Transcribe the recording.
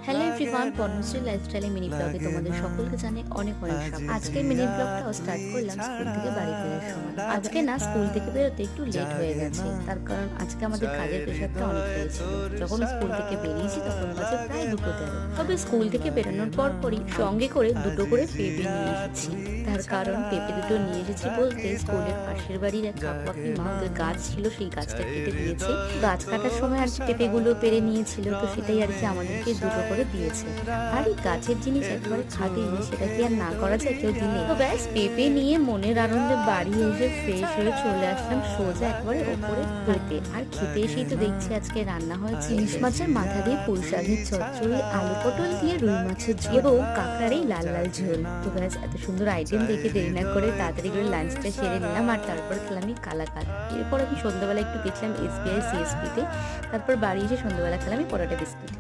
Hello everyone, Padmashri লাইফস্টাইলে mini ব্লগে তোমাদের সকলকে জানাই অনেক অনেক স্বাগত। আজকের মিনি ব্লগটাও স্টার্ট করলাম স্কুল থেকে বাড়ি ফেরার সময়। আজকে না স্কুল থেকে বেরোতে একটু লেট হয়ে গেছে, তার কারণ আজকে আমাদের কাজের প্রেশারটা অনেক বেড়েছিল। যখন স্কুল থেকে বেরিয়েছি তখন বাজে প্রায় 2:13। তবে স্কুল থেকে বেরোনোর পরই সঙ্গে করে দুটো করে পেঁপে নিয়ে এসেছি। তার কারণ পেঁপে দুটো নিয়ে এসেছি বলতে স্কুলের পাশের বাড়ির এক কাকুয়াকি মা, ওদের গাছ ছিল, সেই গাছটা কেটে দিয়েছে। গাছ কাটার সময় আর কি পেঁপেগুলো পেরে নিয়েছিল, তো সেটাই আর কি আমাদেরকে দুটো করে দিয়েছে। আর এই গাছের জিনিস একবারে খাতেই, সেটা কি আর না করা যায় কেউ দিলে। তো ব্যাস পেঁপে নিয়ে মনের আনন্দে বাড়ি এসে ফ্রেশ হয়ে চলে আসলাম সোজা একবারে ওপরে খেতে। আর খেতে এসেই তো দেখছি আজকে রান্না হয়েছে ইলিশ মাছের মাথা দিয়ে পুঁই শাকের চচ্চড়ি, আলু পটল দিয়ে রুই মাছের ঝোল এবং কাঁকড়ার এই লাল লাল ঝোল। তো ব্যাস এত সুন্দর আইটেম দেখে দেরি না করে তাড়াতাড়ি করে লাঞ্চটা সেরে নিলাম। আর তারপর খেলাম এই কালাকাঁদ। এরপর আমি সন্ধ্যাবেলা একটু গেছিলাম SBI CSP তে। তারপর বাড়ি এসে সন্ধ্যাবেলা খেলাম এই পরোটা বিস্কিট।